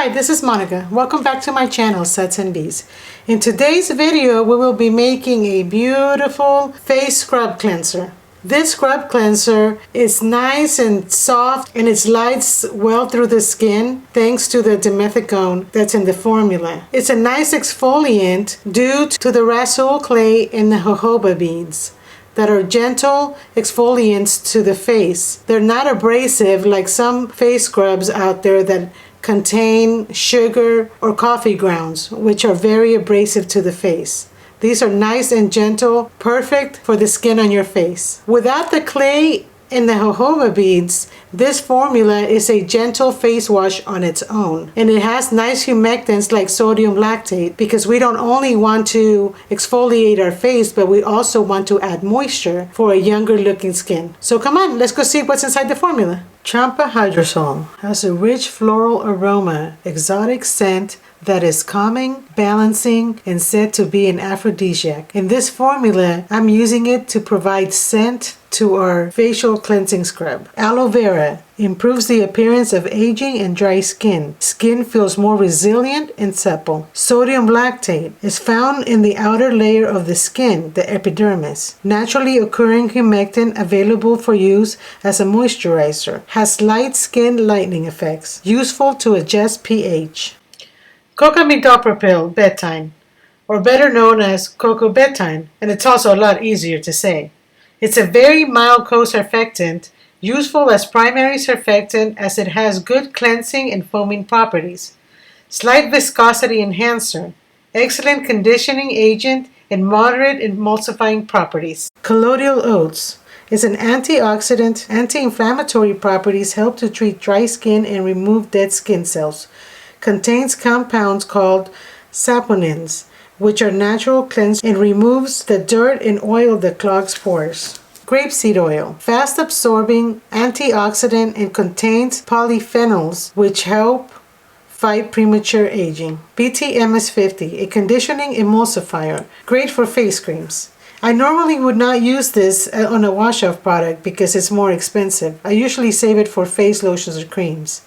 Hi, this is Monica. Welcome back to my channel, Sets and Bees. In today's video, we will be making a beautiful face scrub cleanser. This scrub cleanser is nice and soft and it slides well through the skin thanks to the dimethicone that's in the formula. It's a nice exfoliant due to the Rossoul Clay and the Jojoba Beads that are gentle exfoliants to the face. They're not abrasive like some face scrubs out there that contain sugar or coffee grounds, which are very abrasive to the face. These are nice and gentle, perfect for the skin on your face. Without the clay and the jojoba beads, this formula is a gentle face wash on its own. And it has nice humectants like sodium lactate, because we don't only want to exfoliate our face, but we also want to add moisture for a younger looking skin. So come on, let's go see what's inside the formula. Champa Hydrosol has a rich floral aroma, exotic scent that is calming, balancing, and said to be an aphrodisiac. In this formula, I'm using it to provide scent to our facial cleansing scrub. Aloe Vera improves the appearance of aging and dry skin. Skin feels more resilient and supple. Sodium lactate is found in the outer layer of the skin, the epidermis. Naturally occurring humectant available for use as a moisturizer. Has light skin lightening effects. Useful to adjust pH. Cocamidopropyl Betaine, or better known as cocoa betaine, and it's also a lot easier to say. It's a very mild co-surfactant, useful as primary surfactant as it has good cleansing and foaming properties. Slight viscosity enhancer, excellent conditioning agent, and moderate emulsifying properties. Colloidal oats is an antioxidant. Anti-inflammatory properties help to treat dry skin and remove dead skin cells. Contains compounds called saponins, which are natural cleanse and removes the dirt and oil that clogs pores. Grapeseed oil, fast absorbing antioxidant and contains polyphenols, which help fight premature aging. DM350, a conditioning emulsifier, great for face creams. I normally would not use this on a wash-off product because it's more expensive. I usually save it for face lotions or creams.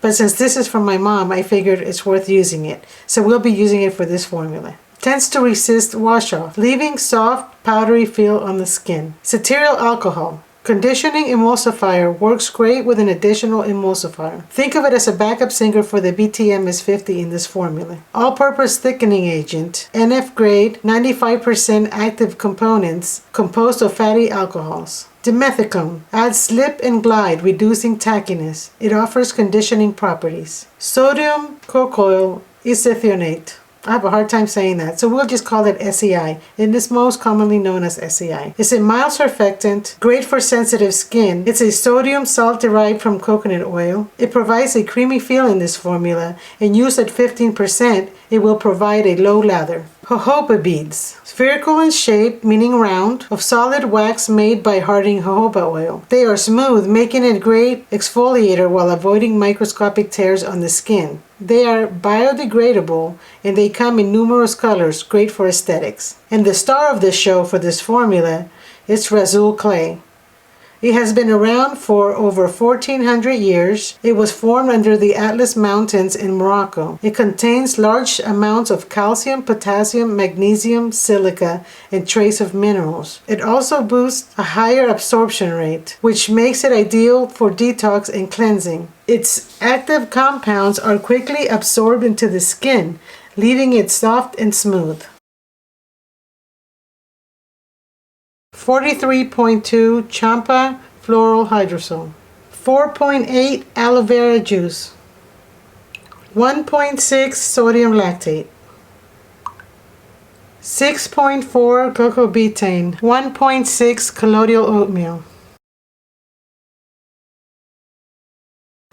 But since this is from my mom, I figured it's worth using it. So we'll be using it for this formula. Tends to resist wash-off, leaving soft, powdery feel on the skin. Cetearyl alcohol. Conditioning emulsifier, works great with an additional emulsifier. Think of it as a backup singer for the DM350 in this formula. All-purpose thickening agent, NF grade, 95% active components, composed of fatty alcohols. Dimethicone adds slip and glide, reducing tackiness. It offers conditioning properties. Sodium Cocoyl Isethionate. I have a hard time saying that, so we'll just call it SEI, and it's most commonly known as SEI. It's a mild surfactant, great for sensitive skin. It's a sodium salt derived from coconut oil. It provides a creamy feel in this formula, and used at 15%, it will provide a low lather. Jojoba beads, spherical in shape, meaning round, of solid wax made by hardening jojoba oil. They are smooth, making it a great exfoliator while avoiding microscopic tears on the skin. They are biodegradable and they come in numerous colors, great for aesthetics. And the star of the show for this formula is Rossoul Clay. It has been around for over 1400 years. It was formed under the Atlas Mountains in Morocco. It contains large amounts of calcium, potassium, magnesium, silica, and trace of minerals. It also boosts a higher absorption rate, which makes it ideal for detox and cleansing. Its active compounds are quickly absorbed into the skin, leaving it soft and smooth. 43.2 Champa Floral Hydrosol, 4.8 Aloe Vera juice, 1.6 sodium lactate, 6.4 cocoa betaine, 1.6 colloidal oatmeal,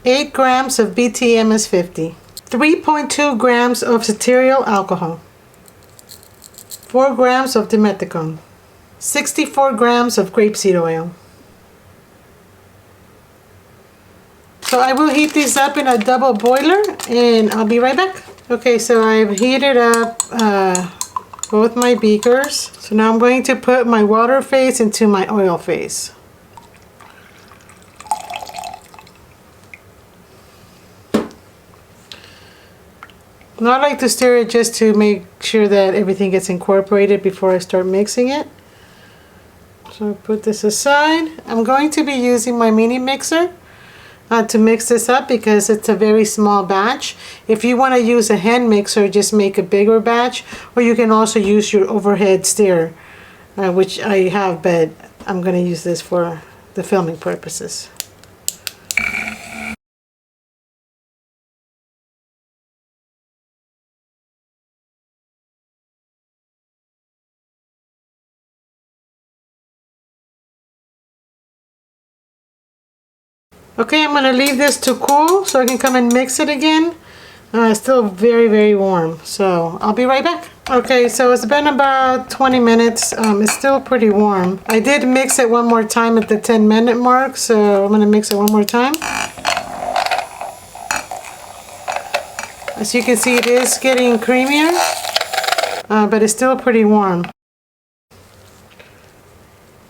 8 grams of DM350, 3.2 grams of cetearyl alcohol, 4 grams of dimethicone, 64 grams of grapeseed oil. So I will heat these up in a double boiler and I'll be right back. Okay, so I've heated up both my beakers. So now I'm going to put my water phase into my oil phase. Now I like to stir it just to make sure that everything gets incorporated before I start mixing it. So put this aside. I'm going to be using my mini mixer to mix this up because it's a very small batch. If you want to use a hand mixer, just make a bigger batch, or you can also use your overhead stirrer, which I have, but I'm going to use this for the filming purposes. Okay, I'm going to leave this to cool so I can come and mix it again. It's still very, very warm, so I'll be right back. Okay, so it's been about 20 minutes. It's still pretty warm. I did mix it one more time at the 10-minute mark, so I'm going to mix it one more time. As you can see, it is getting creamier, but it's still pretty warm.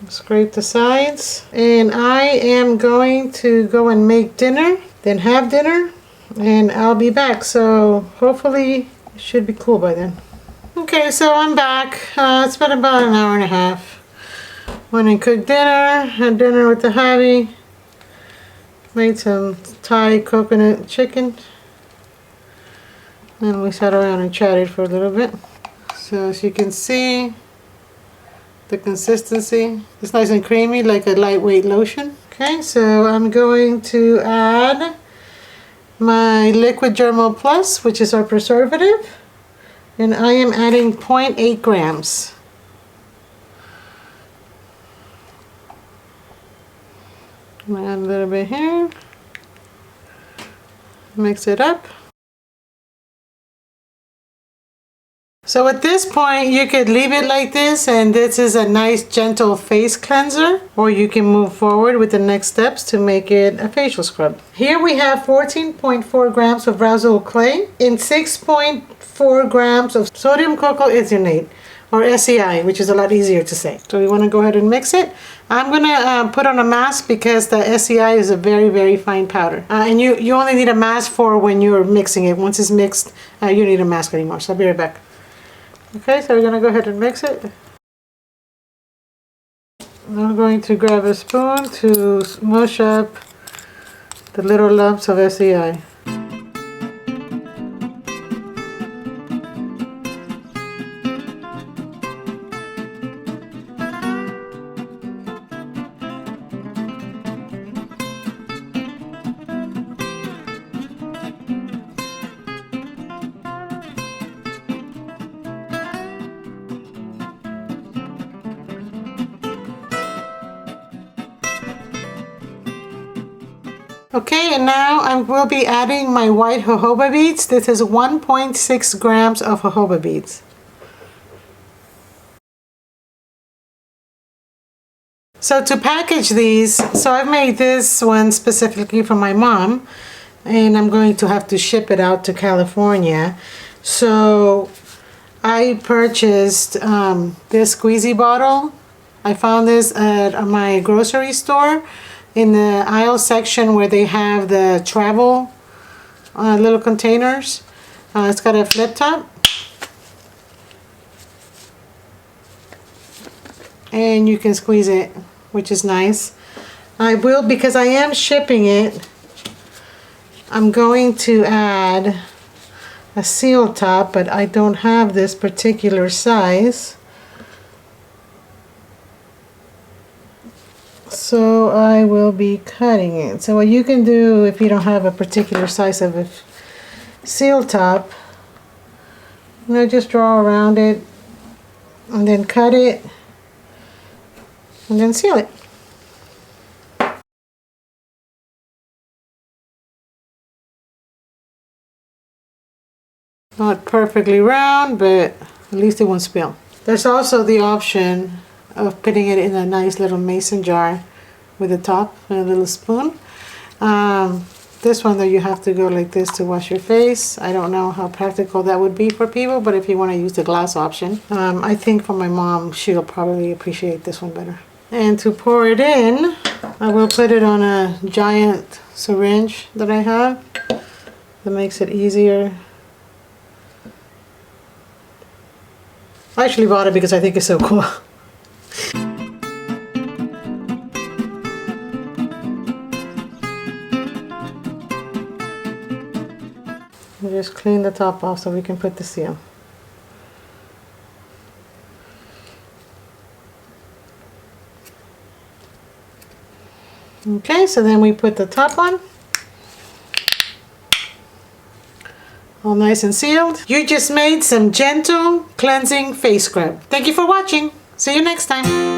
Scrape the sides, and I am going to go and make dinner, then have dinner, and I'll be back. So hopefully it should be cool by then. Okay, so I'm back. It's been about an hour and a half. Went and cooked dinner, had dinner with the hubby, made some Thai coconut chicken, and we sat around and chatted for a little bit. So as you can see, the consistency is nice and creamy, like a lightweight lotion. Okay, so I'm going to add my liquid germal plus, which is our preservative, and I am adding 0.8 grams. I'm gonna add a little bit here, mix it up. So at this point, you could leave it like this, and this is a nice gentle face cleanser, or you can move forward with the next steps to make it a facial scrub. Here we have 14.4 grams of Rossoul Clay and 6.4 grams of sodium cocoyl isethionate, or SEI, which is a lot easier to say. So we want to go ahead and mix it. I'm going to put on a mask because the SEI is a very, very fine powder. And you only need a mask for when you're mixing it. Once it's mixed, you don't need a mask anymore. So I'll be right back. Okay, so we're going to go ahead and mix it. I'm going to grab a spoon to smush up the little lumps of SEI. Okay, and now I will be adding my white jojoba beads. This is 1.6 grams of jojoba beads. So to package these, so I've made this one specifically for my mom, and I'm going to have to ship it out to California. So I purchased this squeezy bottle. I found this at my grocery store, in the aisle section where they have the travel little containers. It's got a flip top, and you can squeeze it, which is nice. I will, because I am shipping it, I'm going to add a seal top, but I don't have this particular size. So I will be cutting it. So what you can do if you don't have a particular size of a seal top, just draw around it and then cut it and then seal it. Not perfectly round, but at least it won't spill. There's also the option of putting it in a nice little mason jar with a top and a little spoon. This one though, you have to go like this to wash your face. I don't know how practical that would be for people, but if you want to use the glass option, I think for my mom, she'll probably appreciate this one better. And to pour it in, I will put it on a giant syringe that I have. That makes it easier I actually bought it because I think it's so cool. We just clean the top off so we can put the seal. Okay, so then we put the top on. All nice and sealed. You just made some gentle cleansing face scrub. Thank you for watching. See you next time.